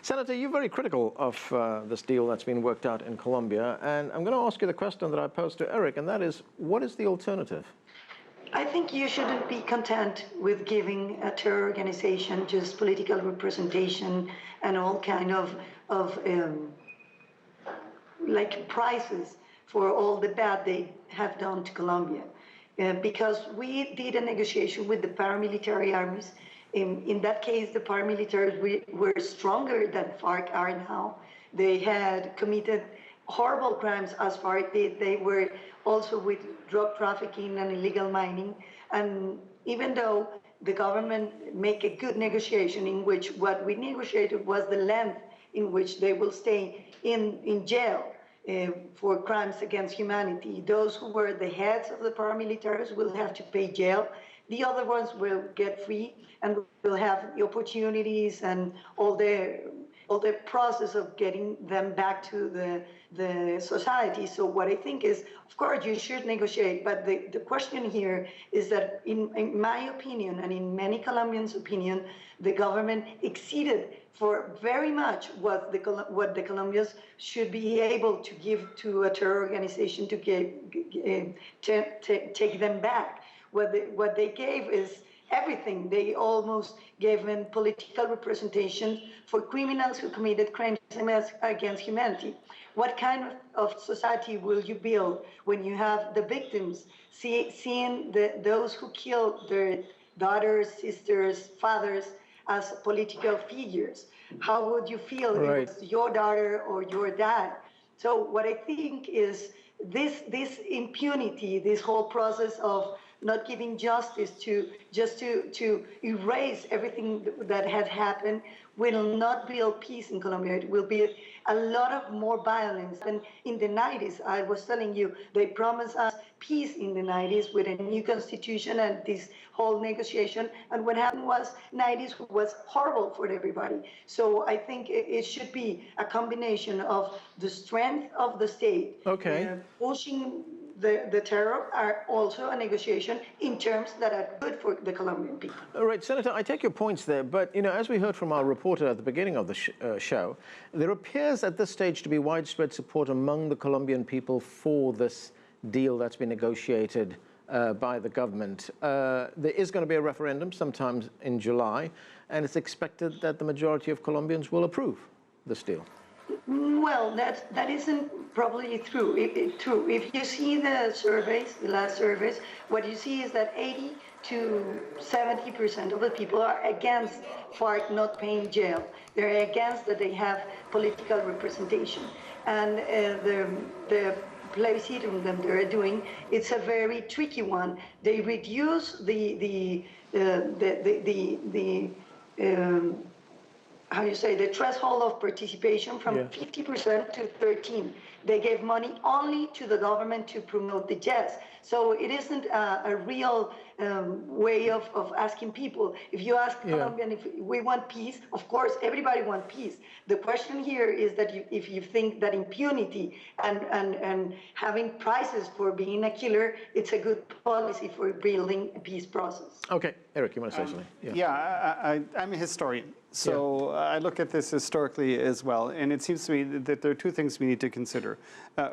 Senator, you're very critical of this deal that's been worked out in Colombia, and I'm going to ask you the question that I posed to Eric, and that is, what is the alternative? I think you shouldn't be content with giving a terror organization just political representation and all kind of like prizes for all the bad they have done to Colombia. Because we did a negotiation with the paramilitary armies. In that case, the paramilitaries were stronger than FARC are now. They had committed horrible crimes as FARC did. They were also with drug trafficking and illegal mining. And even though the government made a good negotiation in which what we negotiated was the length in which they will stay in jail for crimes against humanity. Those who were the heads of the paramilitaries will have to pay jail. The other ones will get free and will have the opportunities and all the process of getting them back to the society. So what I think is, of course, you should negotiate, but the question here is that in my opinion, and in many Colombians' opinion, the government exceeded for very much what the Colombians should be able to give to a terror organization to take them back. What they gave is everything. They almost gave them political representation for criminals who committed crimes against humanity. What kind of society will you build when you have the victims seeing those who killed their daughters, sisters, fathers as political figures? How would you feel if it was your daughter or your dad? So what I think is this impunity, this whole process of not giving justice to erase everything that had happened will not build peace in Colombia. It will be a lot of more violence. And in the 90s, I was telling you, they promised us peace in the 90s with a new constitution and this whole negotiation. And what happened was 90s was horrible for everybody. So I think it should be a combination of the strength of the state, pushing the terror, are also a negotiation in terms that are good for the Colombian people. All right, Senator, I take your points there, but as we heard from our reporter at the beginning of the show, there appears at this stage to be widespread support among the Colombian people for this deal that's been negotiated by the government. There is going to be a referendum sometime in July, and it's expected that the majority of Colombians will approve this deal. Well, that isn't probably true. If you see the surveys, the last surveys, what you see is that 80 to 70% of the people are against FARC not paying jail. They're against that they have political representation. And the plebiscite that they're doing, it's a very tricky one. They reduce the threshold of participation from 50% to 13%. They gave money only to the government to promote the jazz. So it isn't a real way of asking people. If you ask Colombian if we want peace, of course, everybody wants peace. The question here is that if you think that impunity and having prizes for being a killer, it's a good policy for building a peace process. Okay, Eric, you want to say something? I'm a historian. So I look at this historically as well, and it seems to me that there are two things we need to consider.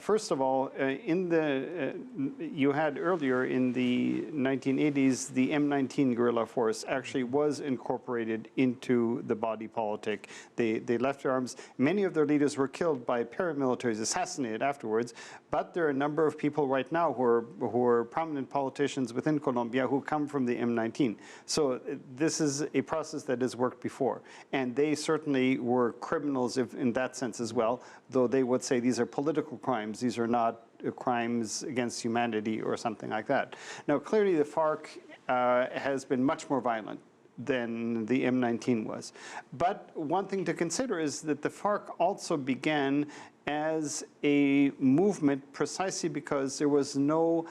First of all, you had earlier in the 1980s, the M19 guerrilla force actually was incorporated into the body politic. They left their arms. Many of their leaders were killed by paramilitaries, assassinated afterwards, but there are a number of people right now who are prominent politicians within Colombia who come from the M19. So this is a process that has worked before. And they certainly were criminals in that sense as well, though they would say these are political crimes. These are not crimes against humanity or something like that. Now, clearly the FARC has been much more violent than the M19 was. But one thing to consider is that the FARC also began as a movement precisely because there was no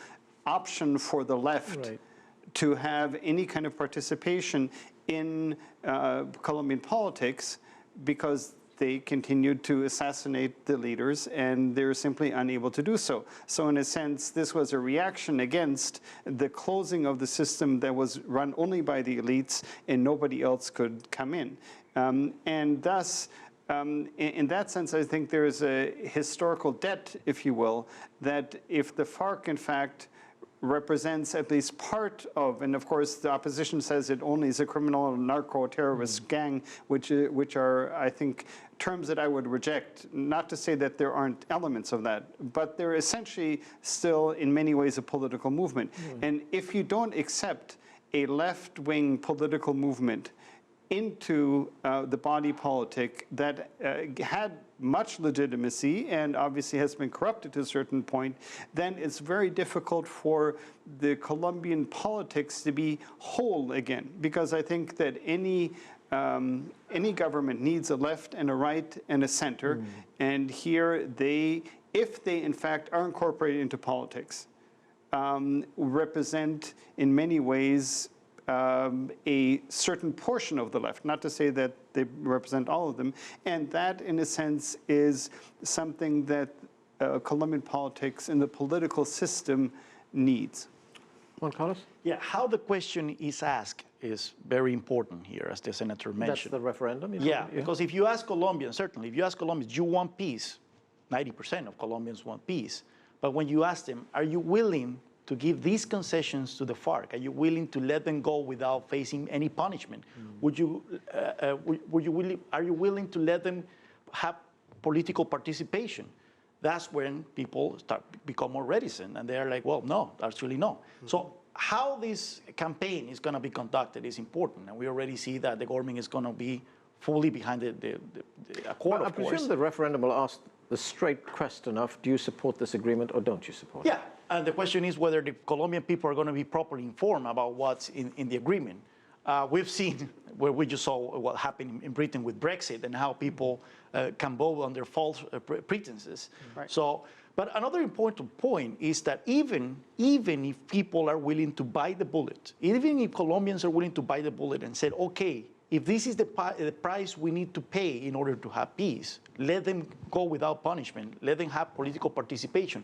option for the left to have any kind of participation in Colombian politics, because they continued to assassinate the leaders and they're simply unable to do so. So in a sense, this was a reaction against the closing of the system that was run only by the elites and nobody else could come in. And thus, in that sense, I think there is a historical debt, if you will, that if the FARC, in fact, represents at least part of, and of course the opposition says it only is a criminal narco-terrorist gang, which are, I think, terms that I would reject. Not to say that there aren't elements of that, but they're essentially still in many ways a political movement. And if you don't accept a left-wing political movement into the body politic that had much legitimacy and obviously has been corrupted to a certain point, then it's very difficult for the Colombian politics to be whole again. Because I think that any government needs a left and a right and a center, and here if they in fact are incorporated into politics, represent in many ways a certain portion of the left, not to say that they represent all of them, and that, in a sense, is something that Colombian politics and the political system needs. Juan Carlos? Yeah, how the question is asked is very important here, as the senator mentioned. That's the referendum? Yeah, because if you ask Colombians, certainly, if you ask Colombians, you want peace, 90% of Colombians want peace, but when you ask them, are you willing to give these concessions to the FARC? Are you willing to let them go without facing any punishment? Are you willing to let them have political participation? That's when people become more reticent, and they're like, well, no, actually no. So how this campaign is going to be conducted is important, and we already see that the government is going to be fully behind the accord, of course. I presume the referendum will ask the straight question of, do you support this agreement or don't you support it? Yeah, and the question is whether the Colombian people are going to be properly informed about what's in the agreement. We've seen where we just saw what happened in Britain with Brexit and how people can vote under false pretenses. Right. So, but another important point is that even if people are willing to bite the bullet, even if Colombians are willing to bite the bullet and say, okay, if this is the price we need to pay in order to have peace, let them go without punishment, let them have political participation.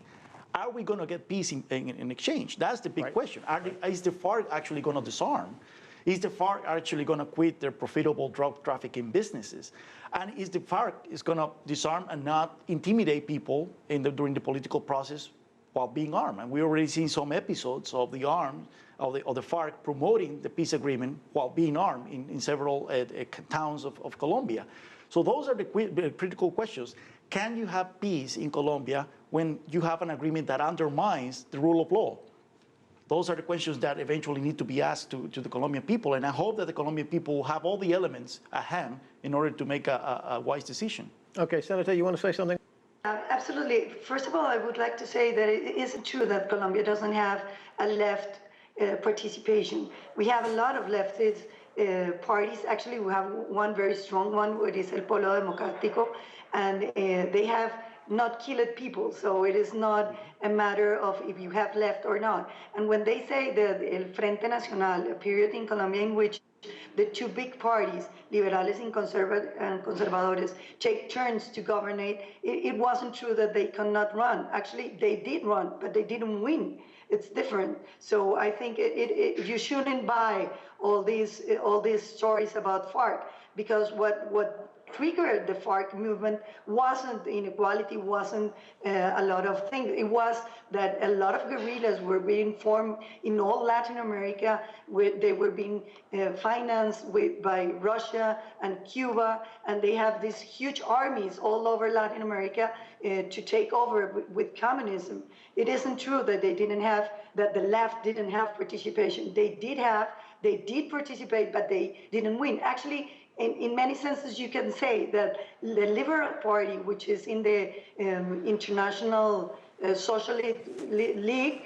Are we going to get peace in exchange? That's the big question. Is the FARC actually going to disarm? Is the FARC actually going to quit their profitable drug trafficking businesses? And is the FARC going to disarm and not intimidate people during the political process while being armed? And we already seen some episodes of the FARC promoting the peace agreement while being armed in several towns of Colombia. So those are the critical questions. Can you have peace in Colombia when you have an agreement that undermines the rule of law? Those are the questions that eventually need to be asked to the Colombian people, and I hope that the Colombian people will have all the elements at hand in order to make a wise decision. Okay, Senator, you want to say something? Absolutely. First of all, I would like to say that it isn't true that Colombia doesn't have a left participation. We have a lot of leftist parties. Actually, we have one very strong one, which is El Polo Democrático, and they have not killed people, so it is not a matter of if you have left or not. And when they say that El Frente Nacional, a period in Colombia in which the two big parties, liberales and conservadores, take turns to governate, it wasn't true that they cannot run. Actually, they did run, but they didn't win. It's different. So I think you shouldn't buy all these stories about FARC, because what triggered the FARC movement wasn't inequality, wasn't a lot of things. It was that a lot of guerrillas were being formed in all Latin America, where they were being financed by Russia and Cuba, and they have these huge armies all over Latin America to take over with communism. It isn't true that that the left didn't have participation. They did participate, but they didn't win. Actually, in many senses, you can say that the Liberal Party, which is in the International Socialist League,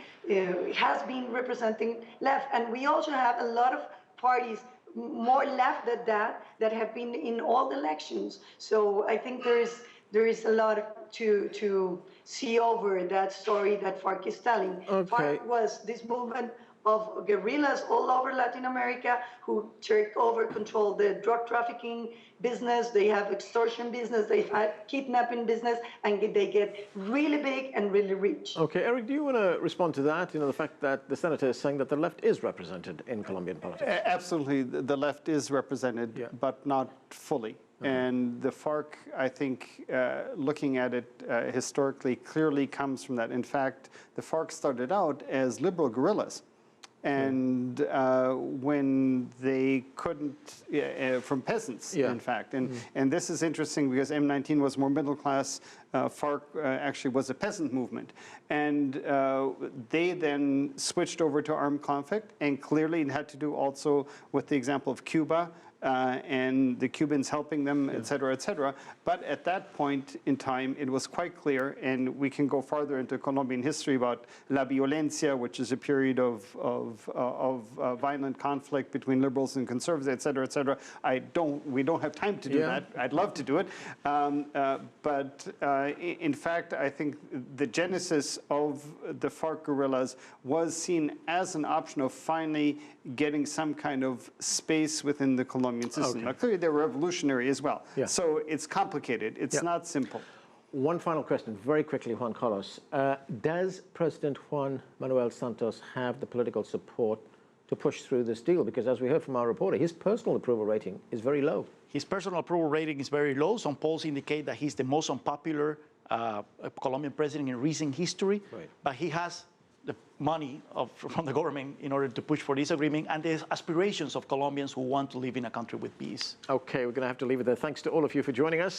has been representing left. And we also have a lot of parties more left than that have been in all the elections. So I think there is a lot to see over that story that FARC is telling. Okay. FARC was this movement of guerrillas all over Latin America who took over, control the drug trafficking business, they have extortion business, they have kidnapping business, and they get really big and really rich. Okay, Eric, do you want to respond to that? You know, the fact that the senator is saying that the left is represented in Colombian politics. Absolutely, the left is represented, but not fully. And the FARC, I think, looking at it historically, clearly comes from that. In fact, the FARC started out as liberal guerrillas. And when they couldn't, from peasants, in fact. And this is interesting because M19 was more middle class. FARC actually was a peasant movement. And they then switched over to armed conflict. And clearly it had to do also with the example of Cuba. And the Cubans helping them, et cetera, et cetera. But at that point in time, it was quite clear, and we can go farther into Colombian history about La Violencia, which is a period of violent conflict between liberals and conservatives, et cetera, et cetera. We don't have time to do that. I'd love to do it. But in fact, I think the genesis of the FARC guerrillas was seen as an option of finally getting some kind of space within the Colombian system. Now, clearly, they're revolutionary as well. So it's complicated. It's not simple. One final question, very quickly, Juan Carlos. Does President Juan Manuel Santos have the political support to push through this deal? Because as we heard from our reporter, his personal approval rating is very low. His personal approval rating is very low. Some polls indicate that he's the most unpopular Colombian president in recent history. But he has the money from the government in order to push for this agreement and the aspirations of Colombians who want to live in a country with peace. Okay, we're going to have to leave it there. Thanks to all of you for joining us.